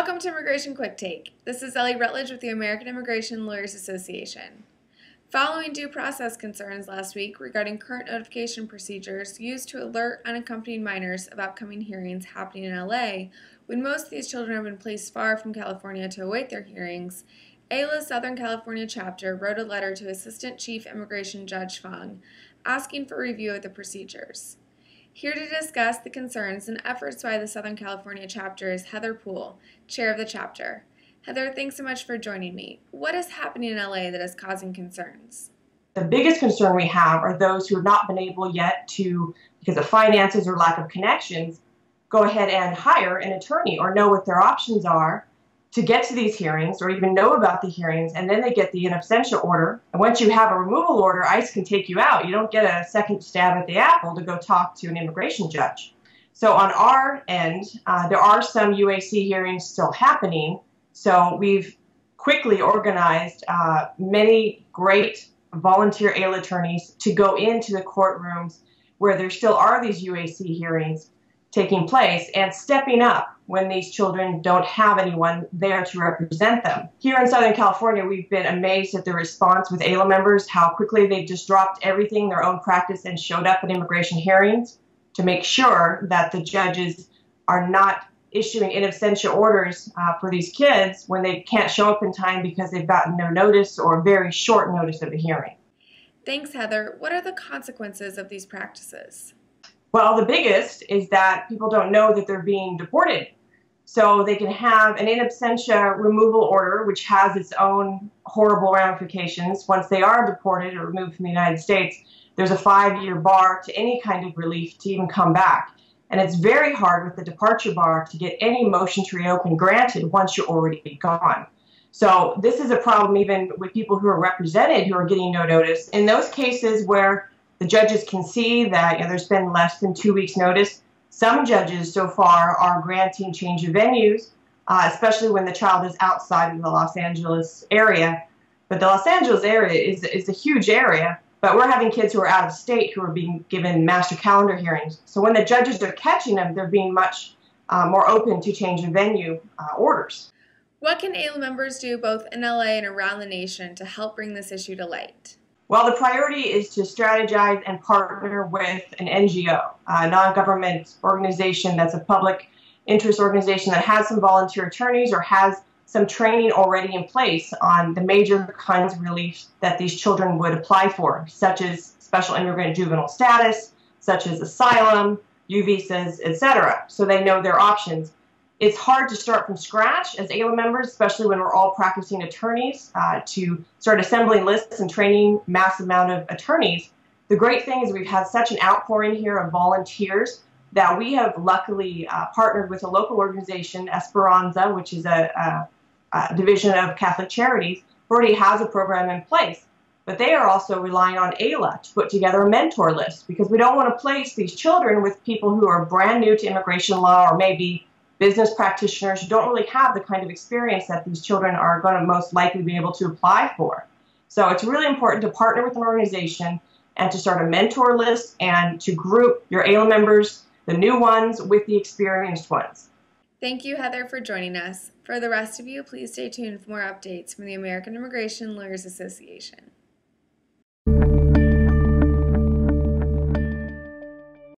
Welcome to Immigration Quicktake. This is Ellie Rutledge with the American Immigration Lawyers Association. Following due process concerns last week regarding current notification procedures used to alert unaccompanied minors of upcoming hearings happening in LA, when most of these children have been placed far from California to await their hearings, AILA's Southern California chapter wrote a letter to Assistant Chief Immigration Judge Fung asking for review of the procedures. Here to discuss the concerns and efforts by the Southern California chapter is Heather Poole, chair of the chapter. Heather, thanks so much for joining me. What is happening in LA that is causing concerns? The biggest concern we have are those who have not been able yet to, because of finances or lack of connections, go ahead and hire an attorney or know what their options are to get to these hearings or even know about the hearings, and then they get the in absentia order. And once you have a removal order, ICE can take you out. You don't get a second stab at the apple to go talk to an immigration judge. So on our end, there are some UAC hearings still happening. So we've quickly organized many great volunteer AILA attorneys to go into the courtrooms where there still are these UAC hearings taking place and stepping up when these children don't have anyone there to represent them. Here in Southern California, we've been amazed at the response with AILA members, how quickly they've just dropped everything, their own practice, and showed up at immigration hearings to make sure that the judges are not issuing in absentia orders for these kids when they can't show up in time because they've gotten no notice or very short notice of a hearing. Thanks, Heather. What are the consequences of these practices? Well, the biggest is that people don't know that they're being deported. So they can have an in absentia removal order, which has its own horrible ramifications. Once they are deported or removed from the United States, there's a 5-year bar to any kind of relief to even come back. And it's very hard with the departure bar to get any motion to reopen granted once you're already gone. So this is a problem even with people who are represented who are getting no notice. In those cases where the judges can see that there's been less than 2 weeks notice, some judges so far are granting change of venues, especially when the child is outside of the Los Angeles area. But the Los Angeles area is a huge area, but we're having kids who are out of state who are being given master calendar hearings. So when the judges are catching them, they're being much more open to change of venue orders. What can AILA members do both in LA and around the nation to help bring this issue to light? Well, the priority is to strategize and partner with an NGO, a non-government organization that's a public interest organization that has some volunteer attorneys or has some training already in place on the major kinds of relief that these children would apply for, such as special immigrant juvenile status, such as asylum, U visas, etc. So they know their options. It's hard to start from scratch as AILA members, especially when we're all practicing attorneys, to start assembling lists and training mass amount of attorneys. The great thing is we've had such an outpouring here of volunteers that we have luckily partnered with a local organization, Esperanza, which is a division of Catholic Charities, who already has a program in place. But they are also relying on AILA to put together a mentor list because we don't want to place these children with people who are brand new to immigration law or maybe business practitioners who don't really have the kind of experience that these children are going to most likely be able to apply for. So it's really important to partner with an organization and to start a mentor list and to group your AILA members, the new ones with the experienced ones. Thank you, Heather, for joining us. For the rest of you, please stay tuned for more updates from the American Immigration Lawyers Association.